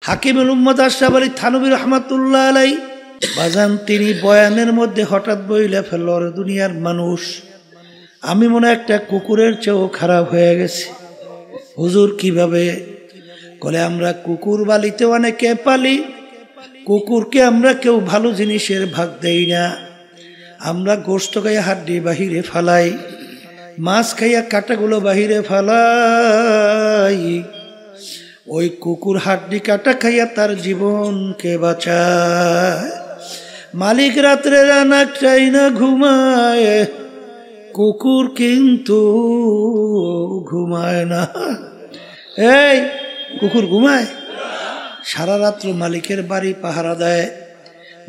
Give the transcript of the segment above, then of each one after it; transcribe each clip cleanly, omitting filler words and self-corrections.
হাকিমুল উম্মত আশরাফ আলী থানভী রহমাতুল্লাহ আলাই বাজান তিনি বয়ানের মধ্যে হঠাৎ বইলে ফেলল, দুনিয়ার মানুষ আমি মনে একটা কুকুরের চেয়েও খারাপ হয়ে গেছি। হুজুর কিভাবে? বলে আমরা কুকুর বালিতে অনেকে পালি, কুকুরকে আমরা কেউ ভালো জিনিসের ভাগ দেই না। আমরা গোস্ত খাইয়া হাড্ডি বাহিরে ফালাই, মাছ খাইয়া কাটাগুলো বাহিরে ফালাই। ওই কুকুর হাড্ডি কাটা খাইয়া তার জীবনকে বাঁচায়। মালিক রাত্রে রানা চাই না ঘুমায়, কুকুর কিন্তু ঘুমায় না। এই কুকুর ঘুমায়? সারা রাত্র মালিকের বাড়ি পাহারা দেয়,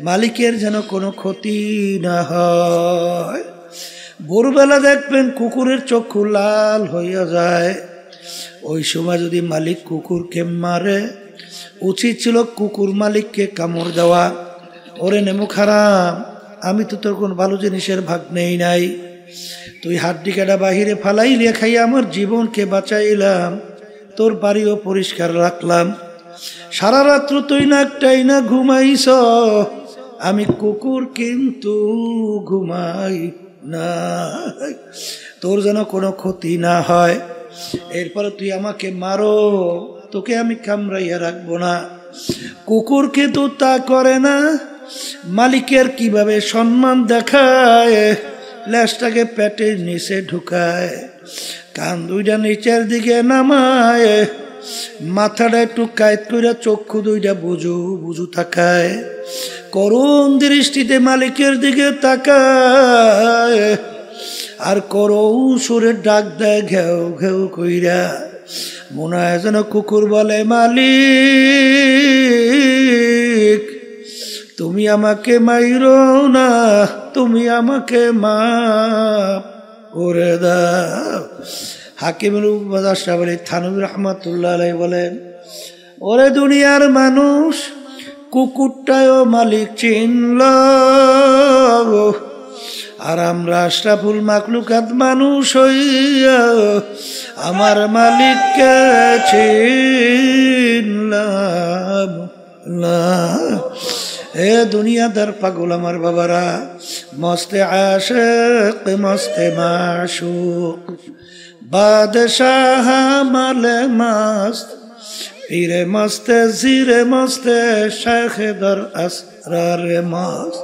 মালিকের যেন কোনো ক্ষতি না হয়। ভোরবেলা দেখবেন কুকুরের চক্ষু লাল হইয়া যায়। ওই সময় যদি মালিক কুকুরকে মারে, উচিত ছিল কুকুর মালিককে কামড় দেওয়া। ওরে নেমু খারাপ, আমি তো তোর কোন ভালো জিনিসের ভাগ নেই নাই, তুই হাড্ডি কাটা বাহিরে ফালাইলে খাইয়া আমার জীবনকে বাঁচাইলাম, তোর বাড়িও পরিষ্কার রাখলাম, সারা রাত্র তুই নাকটাই না ঘুমাইছ, আমি কুকুর কিন্তু ঘুমাই না, তোর যেন কোনো ক্ষতি না হয়। এরপরে তুই আমাকে মারো, তোকে আমি কামড়াইয়া রাখবো না। কুকুর কিন্তু তা করে না। মালিকের কিভাবে সম্মান দেখায়, লেজটাকে পেটের নিচে ঢুকায়, কান দুইটা নিচের দিকে নামায়, মাথাটা একটু কায়ত করে চক্ষু দুইটা বুঝু বুঝু তাকায়, করুণ দৃষ্টিতে মালিকের দিকে তাকায়, আর করুণ সুরে ডাক দেয় ঘেউ ঘেউ কইরা। মনে হয় যেন কুকুর বলে, মালিক তুমি আমাকে মাইরো না, তুমি আমাকে মাফ করে দাও। হাকিমুল উম্মত আশরাফ আলী থানভী রহমাতুল্লাহ আলাইহি বলেন, ওরে দুনিয়ার মানুষ, কুকুরটাও মালিক চিনল, আর আমরা আশরাফুল মাখলুকাত মানুষ হইয়া আমার মালিককে চিনলাম না। এ দুনিয়াদার পাগল আমার বাবারা, মস্তে আশিক মস্তে মাশুক, বাদশাহ মালে মস্ত, পীরে মস্তে জিরে মস্তে, শেখে দর আসরারে মস্ত।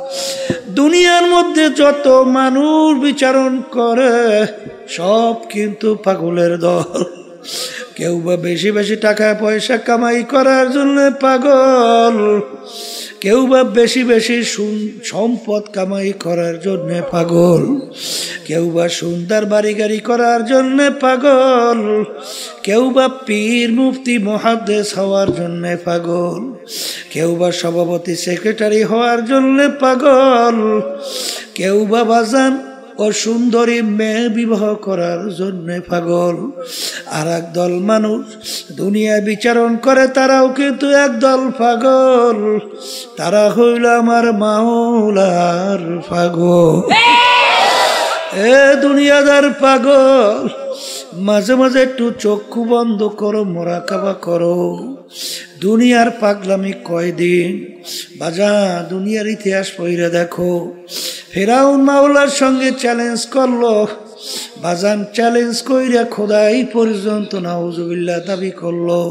দুনিয়ার মধ্যে যত মানুষ বিচারণ করে সব কিন্তু পাগলের দল। কেউ বা বেশি বেশি টাকা পয়সা কামাই করার জন্য পাগল, কেউ বা বেশি বেশি সম্পদ কামাই করার জন্য পাগল, কেউ বা সুন্দর বাড়ি গাড়ি করার জন্য পাগল, কেউ বা পীর মুফতি মুহাদ্দিস হওয়ার জন্য পাগল, কেউ বা সভাপতি সেক্রেটারি হওয়ার জন্য পাগল, কেউ বা বাজান ও সুন্দরী মেয়ে বিবাহ করার জন্য পাগল। আর একদল মানুষ দুনিয়া বিচারণ করে, তারাও কিন্তু একদল পাগল, তারা হইল আমার মাওলার পাগল। এ দুনিয়াদার পাগল, মাঝে মাঝে একটু চক্ষু বন্ধ করো, মোরাকাবা করো। দুনিয়ার পাগলামি কয়দিন বাজা, দুনিয়ার ইতিহাস পড়ে দেখো। ফেরাউন মাওলার সঙ্গে চ্যালেঞ্জ করলো বাজান, চ্যালেঞ্জ কইরা খোদাই পর্যন্ত নাউজুবিল্লাহ দাবি করলো।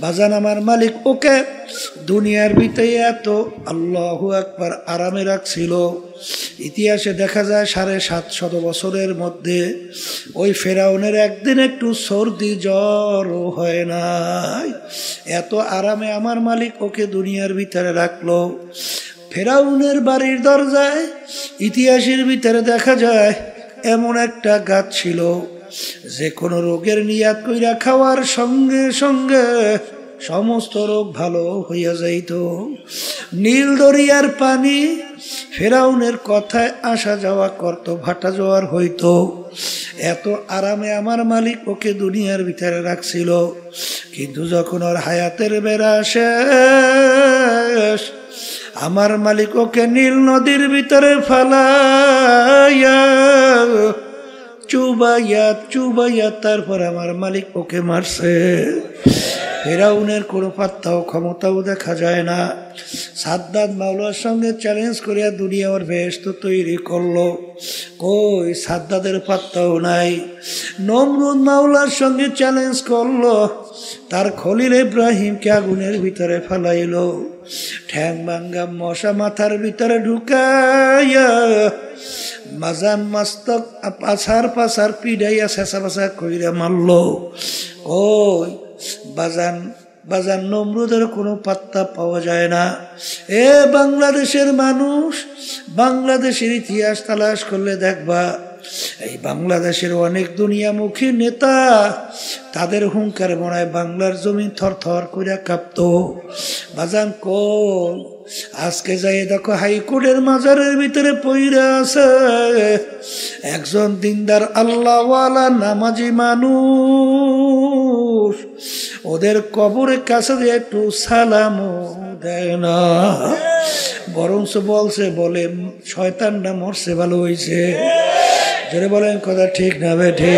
বাজান আমার মালিক ওকে দুনিয়ার ভিতরে এত আল্লাহু আকবার আরামে রাখছিল। ইতিহাসে দেখা যায় 750 বছরের মধ্যে ওই ফেরাউনের একদিন একটু সর্দি জ্বরও হয় নাই, এত আরামে আমার মালিক ওকে দুনিয়ার ভিতরে রাখলো। ফেরাউনের বাড়ির দরজায় ইতিহাসের ভিতরে দেখা যায় এমন একটা গাছ ছিল, যে কোনো রোগের নিয়াত কইরা খাওয়ার সঙ্গে সঙ্গে সমস্ত রোগ ভালো হইয়া যাইত। নীল দরিয়ার পানি ফেরাউনের কথায় আসা যাওয়া করত, ভাটা জোয়ার হইত। এত আরামে আমার মালিক ওকে দুনিয়ার ভিতরে রাখছিল। কিন্তু যখন ওর হায়াতের বেড়া শেষ, আমার মালিক ওকে নীল নদীর ভিতরে ফালাইয়া চুবাইয়া তারপর আমার মালিক ওকে মারছে। ফেরাউনের কোনো পাত্তাও ক্ষমতাও দেখা যায় না। সাদ্দাত মাওলার সঙ্গে চ্যালেঞ্জ করিয়া দুনিয়া ওর বেহেশত তৈরি করলো, কই সাদ্দাতের পাত্তাও নাই। নমরুদ মাওলার সঙ্গে চ্যালেঞ্জ করলো, তার খলিল ইব্রাহিমকে আগুনের ভিতরে ফেলাইলো, ঠ্যাং ভাঙ্গা মশা মাথার ভিতরে ঢুকাইয়া মাজান মাস্তক পাছার পিড়াইয়া শেষা পাশা কইরা মারলো। ওই বাজান নমরুদের কোনো পাত্তা পাওয়া যায় না। এ বাংলাদেশের মানুষ, বাংলাদেশের ইতিহাস তালাশ করলে দেখবা এই বাংলাদেশের অনেক দুনিয়ামুখী নেতা, তাদের হুঙ্কার মনে হয় বাংলার জমি থর থর করে কাঁপত। বাজান কোন আজকে যাই দেখো হাইকোর্টের মাজারের ভিতরে পইরা আছে একজন দিনদার আল্লাহওয়ালা নামাজি মানুষ, ওদের কবরের কাছে দিয়ে একটু সালামও দেয় না, বরঞ্চ বলে শয়তানটা মরছে ভালো হয়েছে। জোরে বলেন কথা ঠিক না বেঠে?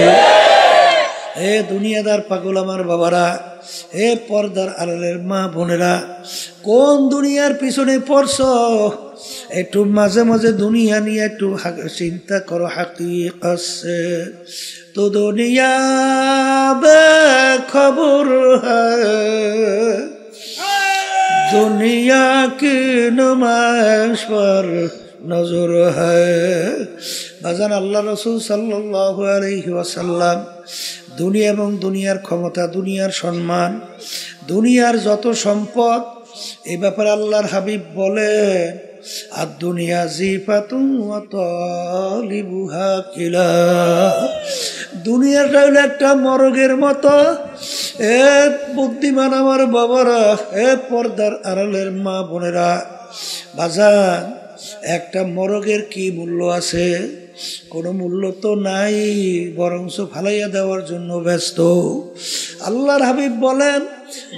এ দুনিয়াদার পাগল আমার বাবারা, এ পর্দার আড়ালের মা বোনেরা, কোন দুনিয়ার পিছনে পড়ছ? একটু মাঝে মাঝে দুনিয়া নিয়ে একটু চিন্তা করো। হাকিকত সে তো দুনিয়া বেখবর হ্যায়, দুনিয়া কি নুমাইশ পর নজর হ্যায়। বাজান আল্লাহ রসুল সাল্লাল্লাহু আলাইহি ওয়াসাল্লাম দুনিয়া এবং দুনিয়ার ক্ষমতা, দুনিয়ার সম্মান, দুনিয়ার যত সম্পদ, এই ব্যাপারে আল্লাহর হাবিব বলেন আর দুনিয়া জিফাতুন ওয়া তালিবুহা কিলা, দুনিয়াটা হলো একটা মরগের মতো। এ বুদ্ধিমান আমার বাবারা, এ পর্দার আড়ালের মা বোনেরা, বাজান একটা মরগের কি মূল্য আছে? কোনো মূল্য তো নাই, বরঞ্চ ফালাইয়া দেওয়ার জন্য ব্যস্ত। আল্লাহর হাবিব বলেন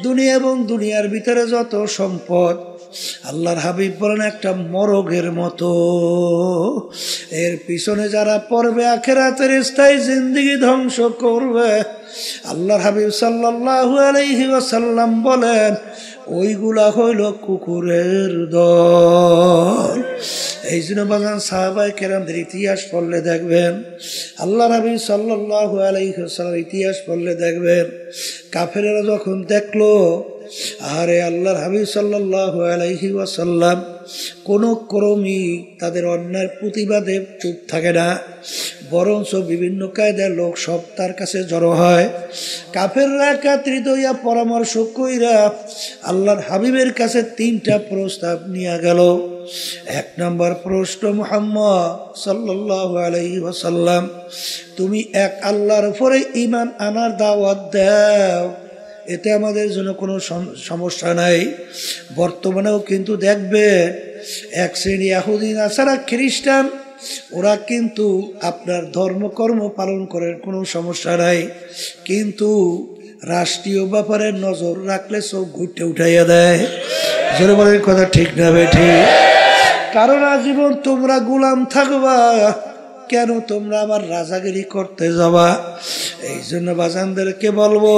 দুনিয়া এবং দুনিয়ার ভিতরে যত সম্পদ, আল্লাহর হাবিব বলেন একটা মরগের মতো, এর পিছনে যারা পড়বে আখিরাতের স্থায়ী জিন্দেগি ধ্বংস করবে। আল্লাহর হাবিব সাল্লাল্লাহু আলাইহি ওয়াসাল্লাম বলেন ওইগুলা হইল কুকুরের দল। এই জন্য বাগান সাহাবায়ে কেরামদের ইতিহাস পড়লে দেখবেন, আল্লাহর হাবিব সাল্লাল্লাহু আলাইহি ওয়াসাল্লাম ইতিহাস পড়লে দেখবেন কাফেরেরা যখন দেখলো আরে আল্লাহর হাবিব সাল্লাল্লাহু আলাইহি ওয়াসাল্লাম কোনো ক্রমই তাদের অন্যায়ের প্রতিবাদে চুপ থাকে না, বরঞ্চ বিভিন্ন কায়দার লোক সব তার কাছে জড়ো হয়। কাফেররা একত্রিত হইয়া পরামর্শ কইরা আল্লাহর হাবিবের কাছে 3টা প্রস্তাব নিয়ে গেল। 1 নম্বর প্রশ্ন, মুহাম্মদ সাল্লাল্লাহু আলাইহি ওয়াসাল্লাম তুমি এক আল্লাহর উপরে ঈমান আনার দাওয়াত দাও, এতে আমাদের জন্য কোনো সমস্যা নাই। বর্তমানেও কিন্তু দেখবে এক শ্রেণী ইহুদি নাসারা খ্রিস্টান, ওরা কিন্তু আপনার ধর্মকর্ম পালন করেন, কোনো সমস্যা নাই, কিন্তু রাষ্ট্রীয় ব্যাপারে নজর রাখলে সব ঘুরতে উঠাইয়া দেয়। জোরে বলেন কথা ঠিক না বেঠি? কারণ আজীবন তোমরা গোলাম থাকবা, কেন তোমরা আবার রাজাগিরি করতে যাবা? এই জন্য বাজানদেরকে বলবো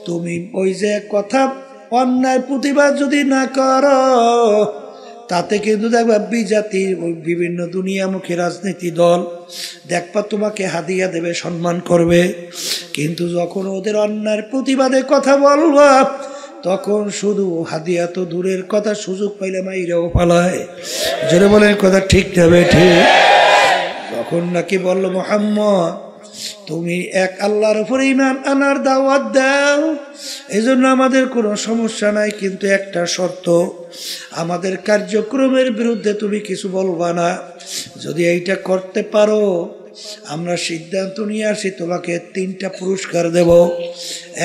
তুমি ওই যে কথা অন্যায় প্রতিবাদ যদি না করো, তাতে কিন্তু দেখবা বিজাতির ওই বিভিন্ন দুনিয়ামুখী রাজনীতি দল দেখবা তোমাকে হাদিয়া দেবে, সম্মান করবে, কিন্তু যখন ওদের অন্যায়ের প্রতিবাদে কথা বলবা তখন শুধু হাদিয়া তো দূরের কথা, সুযোগ পাইলে মাইরাও পালায়। জোরে বলেন কথা ঠিক যাবে ঠিক? তখন নাকি বলল মুহাম্মদ তুমি এক আল্লাহর উপরে ঈমান আনার দাওয়াত দাও, এই জন্য আমাদের কোনো সমস্যা নাই, কিন্তু একটা শর্ত, আমাদের কার্যক্রমের বিরুদ্ধে তুমি কিছু বলবা না। যদি এইটা করতে পারো আমরা সিদ্ধান্ত নিয়ে আসি তোমাকে 3টা পুরস্কার দেব।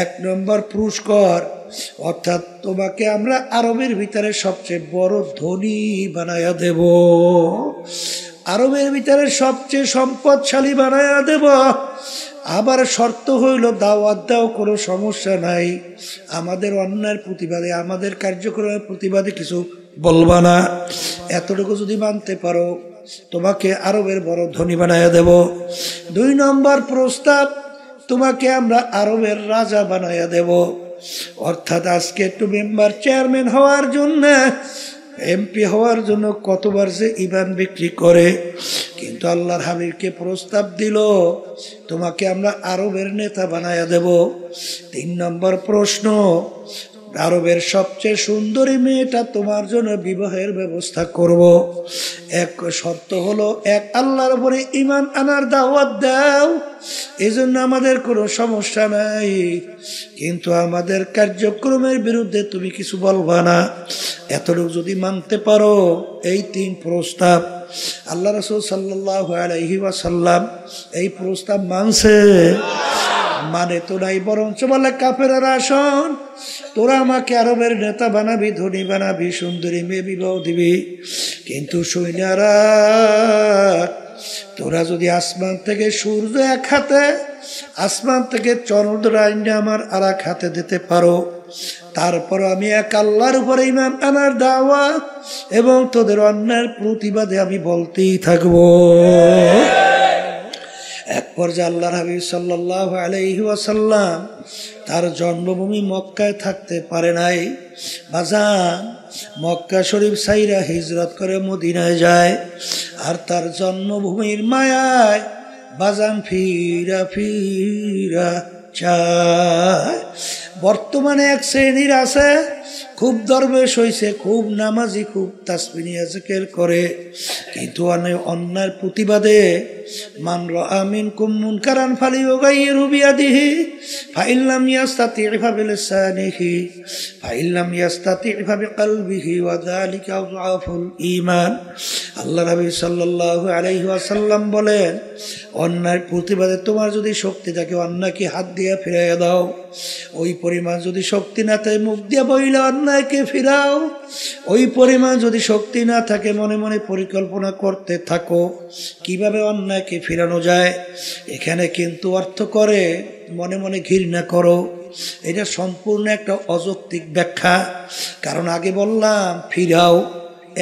1 নম্বর পুরস্কার অর্থাৎ তোমাকে আমরা আরবের ভিতরে সবচেয়ে বড় ধনী বানায়া দেব, আরবের ভিতরে সবচেয়ে সম্পদশালী বানায়া দেব। আবার শর্ত হইল দাওয়াত দাও, কোনো সমস্যা নাই, আমাদের অন্যায়ের প্রতিবাদে, আমাদের কার্যক্রমের প্রতিবাদে কিছু বলবা না। এতটুকু যদি মানতে পারো তোমাকে আরবের বড় ধনী বানাইয়া দেব। 2 নম্বর প্রস্তাব, তোমাকে আমরা আরবের রাজা বানাইয়া দেব। অর্থাৎ আজকে একটু মেম্বার চেয়ারম্যান হওয়ার জন্য, এমপি হওয়ার জন্য কতবার যে ইমান বিক্রি করে, কিন্তু আল্লাহর হাবিবকে প্রস্তাব দিল তোমাকে আমরা আরবের নেতা বানাইয়া দেব। 3 নম্বর প্রশ্ন, আরবের সবচেয়ে সুন্দরী মেয়েটা তোমার জন্য বিবাহের ব্যবস্থা করব। এক শর্ত হলো, এক আল্লাহর উপরে ঈমান আনার দাওয়াত দাও, এজন্য আমাদের কোনো সমস্যা নাই, কিন্তু আমাদের কার্যক্রমের বিরুদ্ধে তুমি কিছু বলবা না। এতটুকু যদি মানতে পারো, এই 3 প্রস্তাব। আল্লাহ রাসূল সাল্লাল্লাহু আলাইহি ওয়াসাল্লাম এই প্রস্তাব মানছে? মানে তো নাই, বরঞ্চ বলে কাফেররা শোন, তোরা আমাকে আরবের নেতা বানাবি, ধনী বানাবি, সুন্দরী মেয়ে বিবাহ দিবি, কিন্তু সৈন্যরা তোরা যদি আসমান থেকে সূর্য এক হাতে, আসমান থেকে চন্দ্র আইনে আমার আর এক হাতে দিতে পারো, তারপর আমি এক আল্লাহর উপরে ঈমান আনার দাওয়াত এবং তোদের অন্যায়ের প্রতিবাদে আমি বলতেই থাকবো। এক পর্যায়ে আল্লাহর হাবিব সাল্লাল্লাহু আলাইহি ওয়াসাল্লাম তার জন্মভূমি মক্কায় থাকতে পারে নাই। বাজান মক্কা শরীফ সাইরা হিজরত করে মদিনায় যায়, আর তার জন্মভূমির মায়ায় বাজান ফিরা ফিরা চায়। বর্তমানে এক শ্রেণীর আছে, খুব দরবেশ হইছে, খুব নামাজি, খুব তাসবিহ জিকির করে, কিন্তু অন্যায়ের প্রতিবাদে মান রাআ মিনকুম মুনকারান ফালিয়ুগাইয়িরহু বিয়াদিহি ফাইন লাম ইয়াস্তাতি' ফাবিলিসানিহি ফাইন লাম ইয়াস্তাতি' ফাবিকলবিহি ওয়া যালিকা আযআফুল ঈমান। আল্লাহ নবী সাল্লাল্লাহু আলাইহি ওয়াসাল্লাম বলেন, অন্যায়ের প্রতিবাদে তোমার যদি শক্তি থাকে, অন্যায়কে হাত দিয়ে ফিরাইয়া দাও। ওই পরিমাণ যদি শক্তি না থাকে, মুখ দিয়ে বইলে অন্যায়কে ফিরাও। ওই পরিমাণ যদি শক্তি না থাকে, মনে মনে পরিকল্পনা করতে থাকো কিভাবে অন্যায়কে ফিরানো যায়। এখানে কিন্তু অর্থ করে মনে মনে ঘৃণা করো, এটা সম্পূর্ণ একটা অযৌক্তিক ব্যাখ্যা। কারণ আগে বললাম ফিরাও,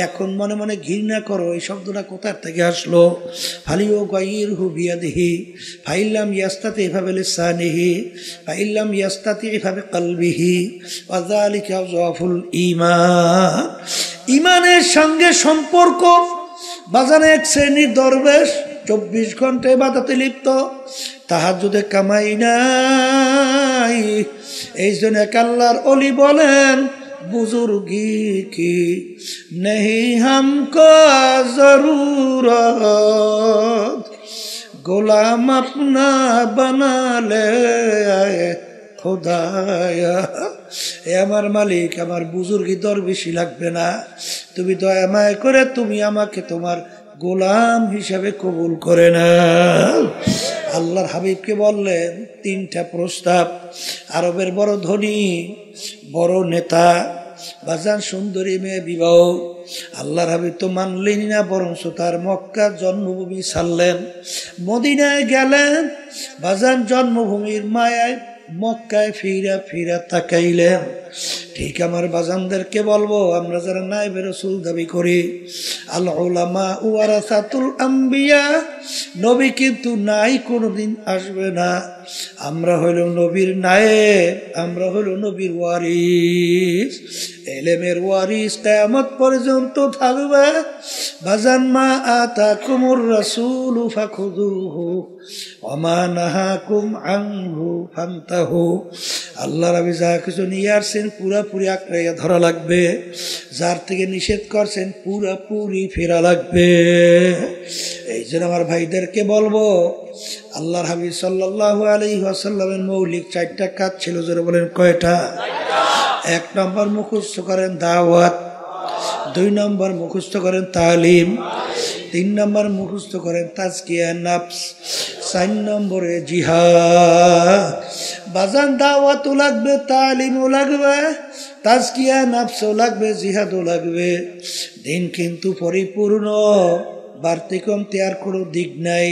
এখন মনে মনে ঘৃণা করো, এই শব্দটা কোথার থেকে আসলো? ফালিয়ুগাইয়িরহু বিয়াদিহি ফাইন লাম ইয়াস্তাতি' ফাবিলিসানিহি ফাইন লাম ইয়াস্তাতি' ফাবিকলবিহি ওয়া যালিকা আযআফুল ঈমান। ঈমানের সঙ্গে সম্পর্ক। বাজারে এক শ্রেণীর দরবেশ 24 ঘন্টা ইবাদতে লিপ্ত, তাহাজ্জুদে কামাই নাই। এই জন্য এক আল্লাহর ওলি বলেন, बुजुर्गी की नहीं हमको जरूरत, गुलाम अपना बना ले खुदाया। এ আমার মালিক, আমার বুজুর্গি দরবেশি লাগবে না, তুমি দয়া মায়া করে তুমি আমাকে তোমার গোলাম হিসাবে কবুল করে নাও। আল্লাহর হাবিবকে বললেন 3টা প্রস্তাব। আরবের বড় ধনী, বড় নেতা, বাজান সুন্দরী মেয়ে বিবাহ। আল্লাহর হাবিব তো মানলেন না, বরঞ্চ তার মক্কা জন্মভূমি ছাড়লেন, মদিনায় গেলেন। বাজান জন্মভূমির মায়ায় মক্কায় ফিরা ফিরা তাকাইলেন। ঠিক আমার বাজানদেরকে বলবো, আমরা যারা নায়েবে রাসূল দাবি করি, আল উলামা ওয়ারাসাতুল আম্বিয়া, নবী কিন্তু নাই, কোনোদিন আসবে না। আমরা হইল নবীর নায়েব, আমরা হইল নবীর ওয়ারিস, ইলমের ওয়ারিস কিয়ামত পর্যন্ত থাকবে। বাজান মা আতাকুমুর রাসূলু ফাখুযুহু ওয়া মা নাহাকুম আনহু ফান্তাহু। আল্লাহ রাবি যা কিছু নিয়ে আসছেন পুরাপুরি আঁকড়াইয়া ধরা লাগবে, যার থেকে নিষেধ করছেন পুরাপুরি ফেরা লাগবে। এই জন্য আমার ভাইদেরকে বলবো, আল্লাহর হাবিব সাল্লাল্লাহু আলাইহি ওয়াসাল্লামের মৌলিক 4টা কাজ ছিল। যারা বলেন কয়টা? 1 নম্বর মুখস্থ করেন দাওয়াত, 2 নম্বর মুখস্থ করেন তালিম, 3 নম্বর মুখস্থ করেন তাজকিয়া নফস, 4 নম্বরে জিহাদ। বাজান দাওয়াতও লাগবে, তালিমও লাগবে, তাজকিয়া নফসও লাগবে, জিহাদও লাগবে। দিন কিন্তু পরিপূর্ণ, বাড়তি কমতি আর কোনো দিক নাই,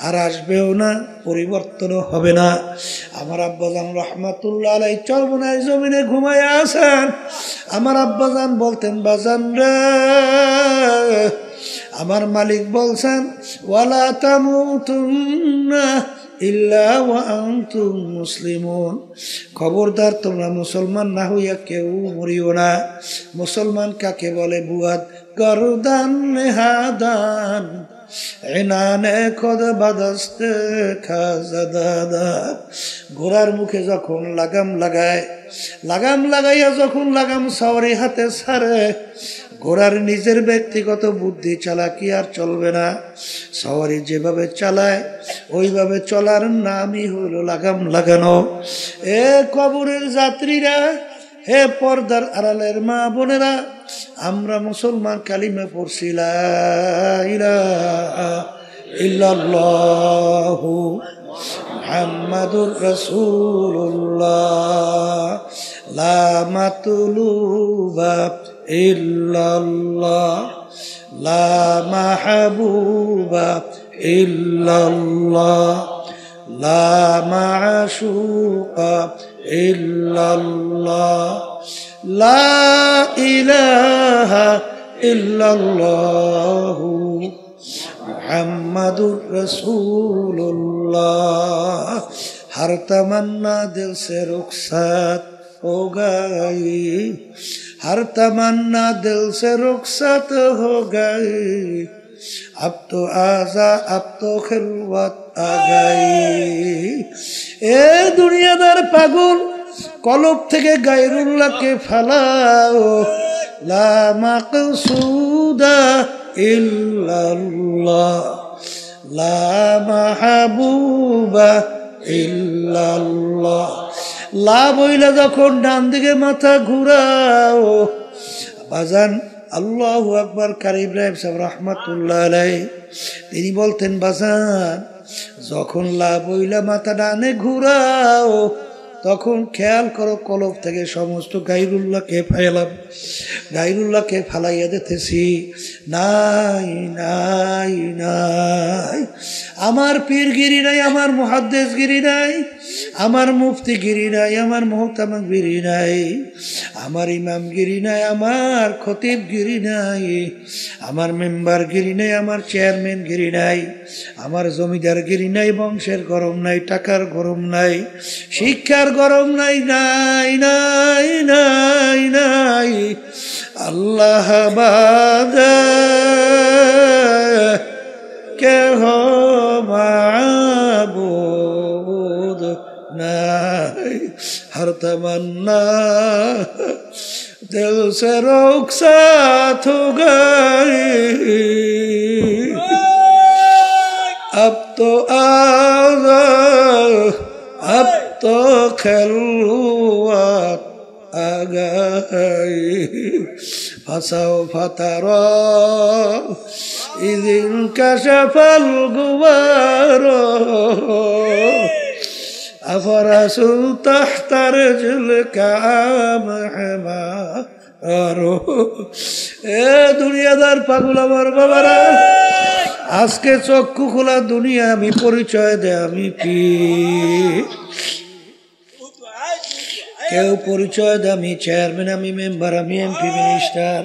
আর আসবেও না, পরিবর্তনও হবে না। আমার আব্বাজান রহমাতুল্লাহ আলাইহি চরমনায় জমিনে ঘুমায়া আছেন। আমার আব্বাজান বলতেন, বাজান রে আমার মালিক বলছেন ওয়ালা তামুতুন্না ইল্লা ওয়া আনতুম মুসলিমুন, খবরদার তোমরা মুসলমান না হইয়া কেউ মরিও না। মুসলমান কাকে বলে? বুয়াদ গরদান নেহাদান এনানে খোদ বাদস্তে খাজাদাদা। ঘোড়ার মুখে যখন লাগাম লাগায়, লাগাম লাগাইয়া যখন লাগাম সাওয়ারি হাতে ছাড়ে, ঘোড়ার নিজের ব্যক্তিগত বুদ্ধি চালাকি আর চলবে না। সাওয়ারি যেভাবে চালায় ওইভাবে চলার নামই হইল লাগাম লাগানো। এ কবরের যাত্রীরা, হে পর্দার আড়ালের মা বোনেরা, আমরা মুসলমান কালিমা পড়ছি লা ইলাহা ইল্লাল্লাহু মুহাম্মাদুর রাসূলুল্লাহ লা মাতলুবা ইল্লাল্লাহ লা মাহবুবা ইল্লাল্লাহ লা মাশুকা ইল্লাল্লাহ লা ইলাহা ইল্লাল্লাহু মুহাম্মাদুর রাসূলুল্লাহ। हर तमन्ना दिल से रुखसत हो गई, हर तमन्ना दिल से रुखसत हो गई, अब तो आजा अब तो खिलवत आ गई। ए दुनियादार पागल, কলব থেকে গায়রুল্লাহকে ফালাও, লা মাকসুদা ইল্লাল্লাহ লা মাহবুবা ইল্লাল্লাহ। লা বইলা যখন ডান দিকে মাথা ঘুরাও, বাজান আল্লাহু আকবার। কারি ইব্রাহিম সাহেব রহমাতুল্লাহ আলাইহি তিনি বলতেন, বাজান যখন লা বইলা মাথা ডানে ঘুরাও তখন খেয়াল করো কলব থেকে সমস্ত গায়রুল্লাহকে ফালাম, গায়রুল্লাহকে ফালাইয়া দিতেছি। নাই নাই নাই, আমার পীরগিরি নাই, আমার মুহাদ্দিসগিরি নাই, আমার মুফতিগিরি নাই, আমার মুহতামিগিরি নাই, আমার ইমামগিরি নাই, আমার খতিবগিরি নাই, আমার মেম্বারগিরি নাই, আমার চেয়ারম্যানগিরি নাই, আমার জমিদারগিরি নাই, বংশের গরম নাই, টাকার গরম নাই, শিক্ষার গরম নাই, নাই নাই নাই নাই। আল্লাহ বাদে কে হো মাবুদ নাই, হর তমন্না दिल से रुखसत हो गई, अब तो आजा अब तो खिलवत आ गई, फसाओ फतरा इदिन कशफल गुबारो, अफरसु तहत रिजलिका महमारो। এ দুনিয়াদার পাগল আমার বাবারা, আজকে চক্ষু খোলা দুনিয়া আমি পরিচয় দেয় আমি কি, কেউ পরিচয় দেয় আমি চেয়ারম্যান, আমি মেম্বার, আমি এমপি মিনিস্টার,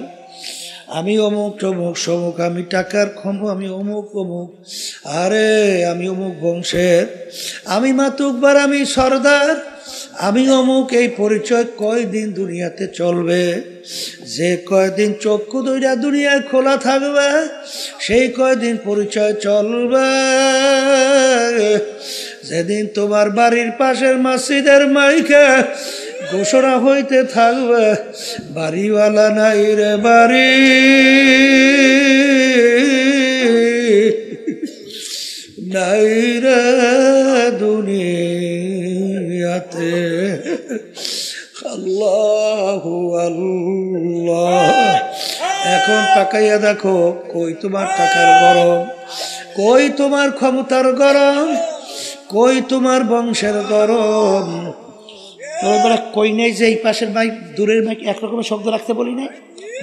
আমি অমুক তমুক সমুক, আমি টাকার ক্ষম, আমি অমুক অমুক, আরে আমি অমুক বংশের, আমি মাতুব্বার, আমি সর্দার, আমি অমুক। এই পরিচয় কয়দিন দুনিয়াতে চলবে? যে কয়দিন চক্ষু দুইটা দুনিয়ায় খোলা থাকবে সেই কয়দিন পরিচয় চলবে। যেদিন তোমার বাড়ির পাশের মসজিদের মাইকে ঘোষণা হইতে থাকবে, বাড়িওয়ালা নাই রে বাড়ি, নাই রে দুনিয়াতে। আল্লাহু আল্লাহ। এখন তাকাইয়া দেখো, কই তোমার টাকার গরম, কই তোমার ক্ষমতার গরম, কই তোমার বংশের গরম? তোর কই নেই যে এই পাশের মাইক দূরের মাইক একরকমের শব্দ রাখতে বলি নাই?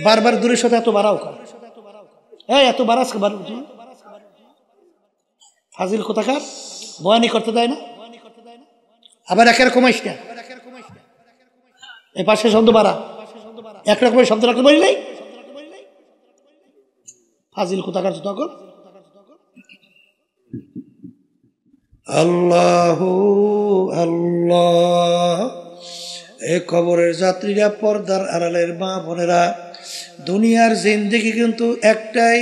বারবার দূরের সাথে এত বাড়াও কার? হ্যাঁ, এত বাড়াস ফাজিল কোথাকার, বয়ানি করতে দেয় না, আবার একের কমাইস না, এই পাশের শব্দ বাড়া, একরকমের শব্দ রাখতে বলি নাই? ফাজিল কোথাকার তখন আল্লাহু আল্লাহ। এ কবরের যাত্রীরা, পর্দার আড়ালের মা বোনেরা, দুনিয়ার জিন্দেগি কিন্তু একটাই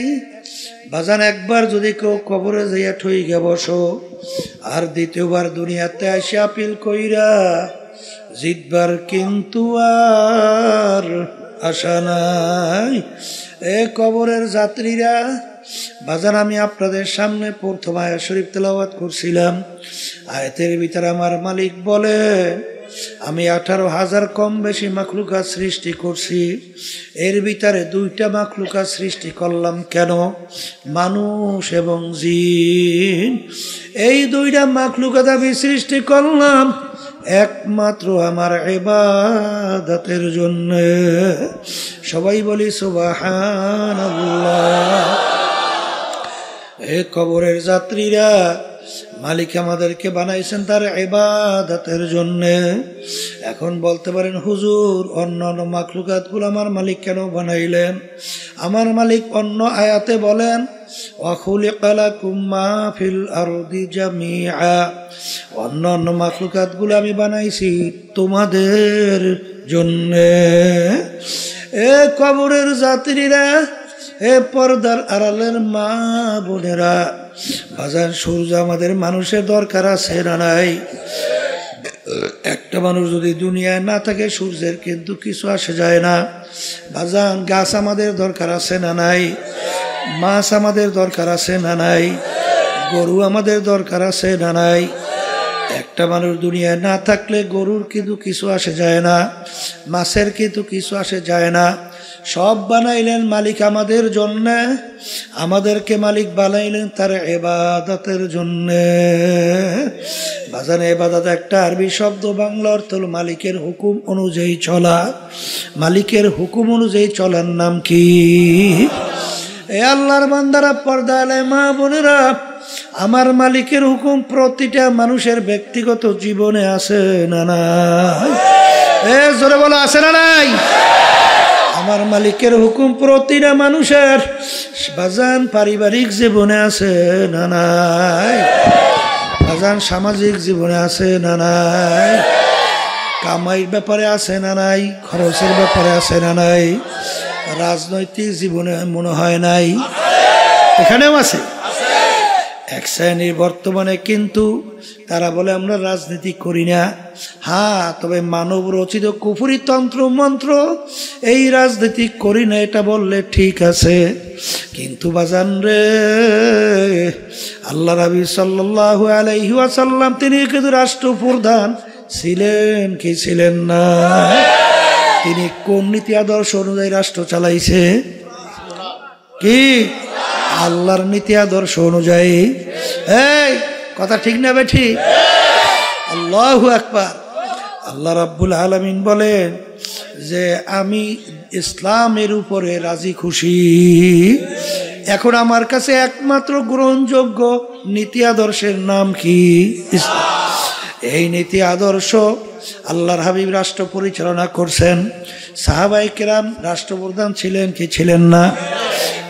বাজান। একবার যদি কেউ কবরে যাইয়া ঠই গে বসো, আর দ্বিতীয়বার দুনিয়াতে আসে আপিল কইরা জিতবার কিন্তু আর আশা নাই। এ কবরের যাত্রীরা বাজান, আমি আপনাদের সামনে প্রথম আয়াত শরীফ তেলাওয়াত করছিলাম। আয়াতের ভিতরে আমার মালিক বলে, আমি 18,000 কম বেশি মাখলুকাত সৃষ্টি করছি। এর ভিতরে 2টা মাখলুকাত সৃষ্টি করলাম কেন? মানুষ এবং জিন। এই 2টা মাখলুকাত আমি সৃষ্টি করলাম একমাত্র আমার ইবাদতের জন্য। সবাই বলি সুবহানাল্লাহ। এ কবরের যাত্রীরা, মালিক আমাদেরকে বানাইছেন তার ইবাদতের জন্য। এখন বলতে পারেন, হুজুর অন্যান্য মাখলুকাতগুলো আমার মালিক কেন বানাইলেন? আমার মালিক অন্য আয়াতে বলেন, ওয়া খুলিকা লাকুম মা ফিল আরদি জামিআ। অন্যান্য মাখলুকাতগুলো আমি বানাইছি তোমাদের জন্য। এ কবরের যাত্রীরা, এ পর্দার আড়ালের মা বোনেরা, বাজার সূর্য আমাদের মানুষের দরকার আছে না নাই? একটা মানুষ যদি দুনিয়ায় না থাকে, সূর্যের কিন্তু কিছু আসে যায় না। বাজান, গাছ আমাদের দরকার আছে না নাই? মাছ আমাদের দরকার আছে না নাই? গরু আমাদের দরকার আছে না নাই? একটা মানুষ দুনিয়ায় না থাকলে গরুর কিন্তু কিছু আসে যায় না, মাছের কিন্তু কিছু আসে যায় না। সব বানাইলেন মালিক আমাদের জন্য, আমাদেরকে মালিক বানাইলেন তার ইবাদতের জন্য। বাজানে ইবাদত একটা আরবি শব্দ, বাংলা অর্থ হল মালিকের হুকুম অনুযায়ী চলা। মালিকের হুকুম অনুযায়ী চলার নাম কি? এ আল্লাহর বান্দারা, পর্দা আলে মা বোনেরা, আমার মালিকের হুকুম প্রতিটা মানুষের ব্যক্তিগত জীবনে আছে না নাই? এ জোরে বলো, আছে না নাই? আমার মালিকের হুকুম প্রতিটা মানুষের বাজান পারিবারিক জীবনে আছে না নাই? বাজান সামাজিক জীবনে আছে না নাই? কামাইয়ের ব্যাপারে আছে না নাই? খরচের ব্যাপারে আছে না নাই? রাজনৈতিক জীবনে মনে হয় নাই? এখানেও আছে। এক শ্রেণীর বর্তমানে কিন্তু তারা বলে আমরা রাজনীতি করি না। হ্যাঁ, তবে মানব রচিত কুফরি তন্ত্র মন্ত্র, এই রাজনীতি করি না এটা বললে ঠিক আছে। কিন্তু বাজান রে, আল্লাহ নবী সাল্লাল্লাহু আলাইহি ওয়াসাল্লাম তিনি কিন্তু রাষ্ট্রপ্রধান ছিলেন কি ছিলেন না? তিনি কোন নীতি আদর্শ অনুযায়ী রাষ্ট্র চালাইছে? কি আল্লাহর নীতি আদর্শ অনুযায়ী। এই কথা ঠিক না বেঠি? আল্লাহু আকবার। আল্লাহ রাব্বুল আলামিন বলেন যে আমি ইসলামের উপরে রাজি খুশি। এখন আমার কাছে একমাত্র গ্রহণযোগ্য নীতি আদর্শের নাম কি? ইসলাম। এই নীতি আদর্শ আল্লাহর হাবিব রাষ্ট্র পরিচালনা করছেন। সাহাবায়ে কেরাম রাষ্ট্রপ্রধান ছিলেন কি ছিলেন না?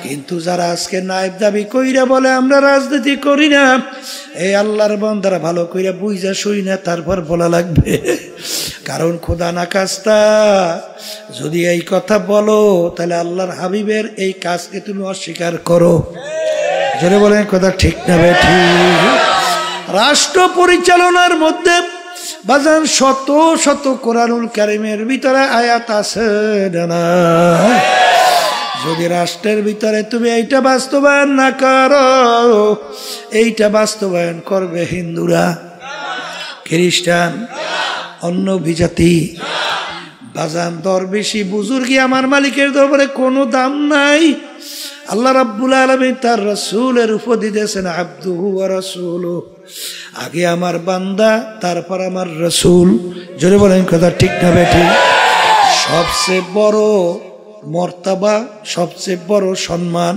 কিন্তু যারা আজকে নায়েব দাবি কইরা বলে আমরা রাজনীতি করি না, এই আল্লাহর বান্দারা ভালো কইরা বুঝা শুই না, তারপর বলা লাগবে। কারণ খোদা না কাজটা যদি এই কথা বলো, তাহলে আল্লাহর হাবিবের এই কাজকে তুমি অস্বীকার করো। জোরে বলেন কথা ঠিক না বেঠি? রাষ্ট্র পরিচালনার মধ্যে বাজান শত শত কোরআনুল কারীমের ভিতরে আয়াত আছে না? যদি রাষ্ট্রের ভিতরে তুমি এইটা বাস্তবায়ন না করো, এইটা বাস্তবায়ন করবে হিন্দুরা, খ্রিস্টান, অন্য বিজাতি। বাজান দরবেশি বুজুর্গি আমার মালিকের দরবারে কোনো দাম নাই। আল্লাহ রাব্বুল আলামিন তার রাসূলের উপদি দিয়েছেন, আবদুহু ওয়া রাসূলুহু। আগে আমার বান্দা, তারপর আমার রাসূল। জোরে বলেন কথা ঠিক না বেঠি? সবচেয়ে বড় মর্তাবা, সবচেয়ে বড় সম্মান,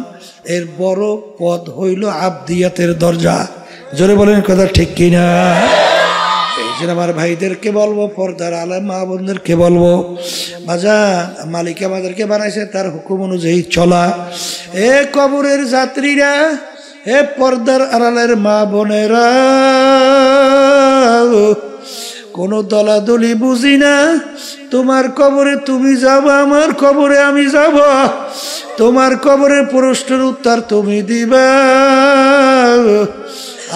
এর বড় পদ হইল আবদিয়াতের দরজা। জোরে বলেন কথা ঠিক কিনা? এই আমার ভাইদেরকে বলবো, পর্দার আলেম মা বোনদেরকে বলবো, বাজান মালিক আমাদেরকে বানাইছে তার হুকুম অনুযায়ী চলা। এ কবরের যাত্রীরা, এ পর্দার আড়ালের মা বোনেরা, কোনো দলাদলি বুঝি না। তোমার কবরে তুমি যাবা, আমার কবরে আমি যাব। তোমার কবরের প্রশ্নের উত্তর তুমি দিবা,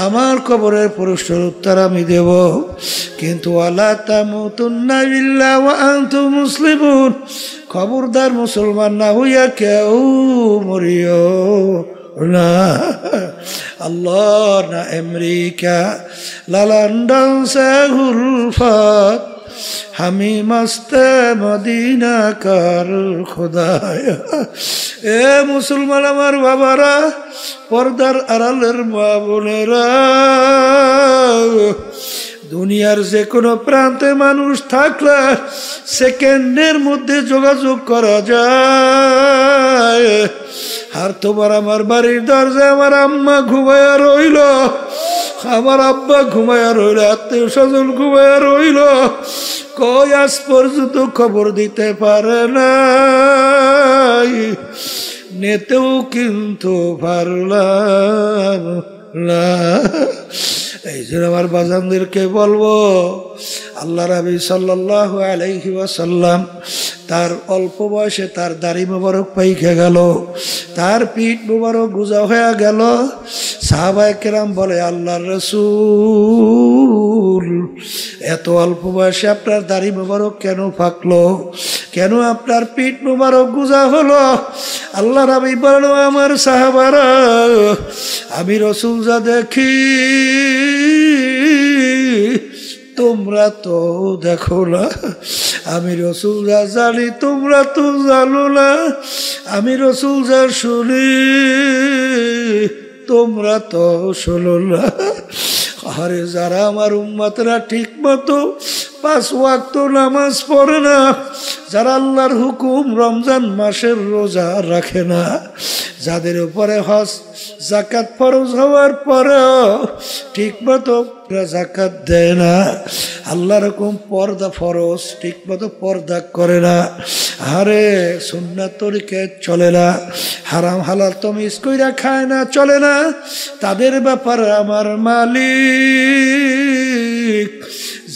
আমার কবরের প্রশ্নের উত্তর আমি দেব। কিন্তু ওয়ালা তামুতুন্না ইল্লা ওয়া আনতুম মুসলিমুন, খবরদার মুসলমান না হইয়া কেউ মরিও না। আল্লাহ না আমেরিকা, না লন্ডন সে উলফত, হামি মস্তে মদিনা কার খোদায়া। এ মুসলমান আমার বাবারা, পর্দার আড়ালের মা বোনেরা, দুনিয়ার যে কোনো প্রান্তে মানুষ থাকলে সেকেন্ডের মধ্যে যোগাযোগ করা যায়। আর তোমার আমার বাড়ির দরজায় আমার আম্মা ঘুমায়া রইল, আমার আব্বা ঘুমায়া রইল, আত্মীয় স্বজন ঘুমায়া রইল, কই আজ পর্যন্ত খবর দিতে পারে না, নেতেও কিন্তু পারলাম না। এই জন্য আমার বাজানদেরকে বলবো, আল্লাহ নবী সাল্লাল্লাহু আলাইহি ওয়াসাল্লাম তার অল্প বয়সে তার দাড়ি মোবারক পাইকে গেল, তার পিঠ মোবারক গুজা হয়ে গেল। সাহাবায়ে কেরাম বলে, আল্লাহর রাসূল এত অল্প বয়সে আপনার দাড়ি মোবারক কেন পাকলো, কেন আপনার পিঠ মোবারক গুজা হলো? আল্লাহ নবী বলেন, আমার সাহাবারা, আমি রাসূল যা দেখি তোমরা তো দেখো না, আমি রাসূল যা জানি তোমরা তো জানো না, আমি রাসূল যা শুনি তোমরা তো শোনো না। আরে যারা আমার উম্মতরা ঠিক মতো 5 ওয়াক্ত নামাজ পড়ে না, যারা আল্লাহর হুকুম রমজান মাসের রোজা রাখে না, যাদের উপরে হজ যাকাত ফরজ হওয়ার পরেও ঠিক মতো যাকাত দেয় না, আল্লাহর হুকুম পর্দা ফরজ ঠিক মতো পর্দা করে না, আরে সুন্নাত তরিকে চলে না, হারাম হালাল তমিজ কইরা খায় না, চলে না, তাদের ব্যাপারে আমার মালিক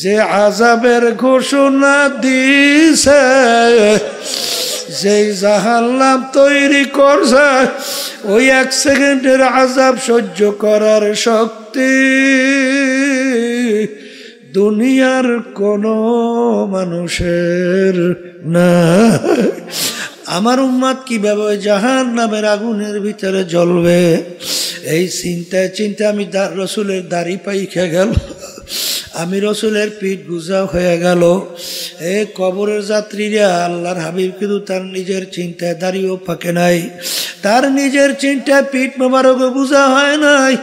যে আযাবের ঘোষণা দিছে, যেই জাহান্নাম তৈরি করছে, ওই 1 সেকেন্ডের আযাব সহ্য করার শক্তি দুনিয়ার কোনো মানুষের না। আমার উম্মত কিভাবে জাহান্নামের আগুনের ভিতরে জ্বলবে, এই চিন্তায় চিন্তায় আমি রাসূলের দাড়ি পাইকে গেল, আমি রাসূলের পিঠ গুজা হয়ে গেল। এ কবরের যাত্রীরা, আল্লাহর হাবিব কিন্তু তার নিজের চিন্তায় দাড়িও পাকে নাই, তার নিজের চিন্তায় পিঠ মোবারক গুজা হয় নাই।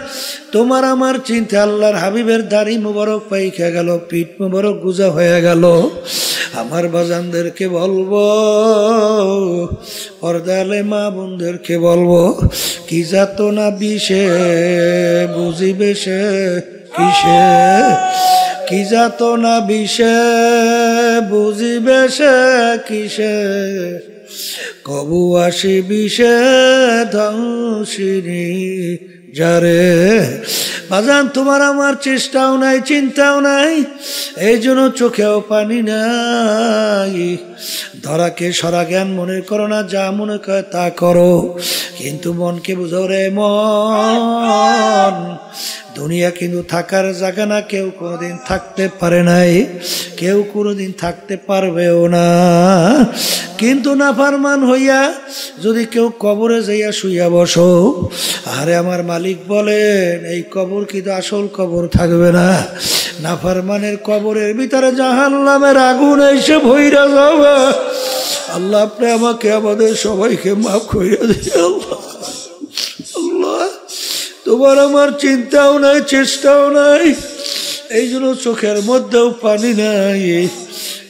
তোমার আমার চিন্তা আল্লাহর হাবিবের দাড়ি মোবারক পাইকে গেল, পিঠ মোবারক গুজা হয়ে গেল। আমার বাজানদেরকে বলবো, পর্দালে মা বোনদেরকে বলবো, কি যাতনা বিষে বুঝিবে সে কিসে, কি যাতনা বিষে বুঝিবে সে কিসে, কবু আসি বিষে ধ্বংসিনী যারে। বাজান তোমার আমার চেষ্টাও নাই, চিন্তাও নাই, এই জন্য চোখেও পানি নাই। ধরাকে সরা জ্ঞান মনে করো না, যা মনে করে তা করো, কিন্তু মনকে বুঝো রে মন, দুনিয়া কিন্তু থাকার জায়গা না, কেউ কোনোদিন থাকতে পারে নাই, কেউ কোনোদিন থাকতে পারবেও না। কিন্তু নাফরমান হইয়া যদি কেউ কবরে যাইয়া শুইয়া বসো, আরে আমার মালিক বলেন, এই কবর কিন্তু আসল কবর থাকবে না, নাফরমানের কবরের ভিতরে জাহান্নামের আগুন এসে ভইরা যাবে। আল্লাহ আপনি আমাকে আমাদের সবাইকে মাফ করিয়া দিন। আল্লাহ আল্লাহ তোমার আমার চিন্তাও নাই, চেষ্টাও নাই, এই জন্য চোখের মধ্যেও পানি নাই।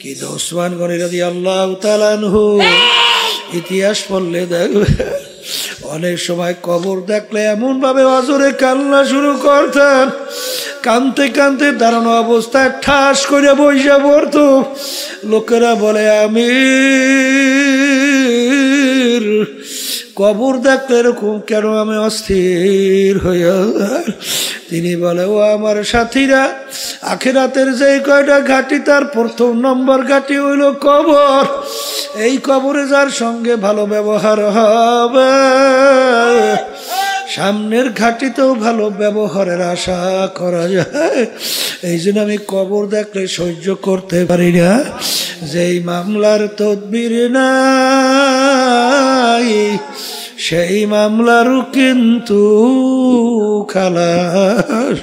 কিন্তু ওসমান গনি রাদিয়াল্লাহু তাআলা আনহু ইতিহাস পড়লে দেখবে, অনেক সময় কবর দেখলে এমন ভাবে অজরে কান্না শুরু করতেন, কানতে কানতে দাঁড়ানো অবস্থায় ঠাস করে বইসা পড়তো। লোকেরা বলে আমির কবর দেখতে এরকম কেন? আমি অস্থির হইয়া। তিনি বলে, ও আমার সাথীরা, আখিরাতের যে কয়টা ঘাটি তার প্রথম নম্বর ঘাটি হইল কবর। এই কবরে যার সঙ্গে ভালো ব্যবহার হবে, সামনের ঘাটিতেও ভালো ব্যবহারের আশা করা যায়। এই জন্য আমি কবর দেখলে সহ্য করতে পারি না। যেই মামলার তদবির নাই সেই মামলারও কিন্তু খালাস।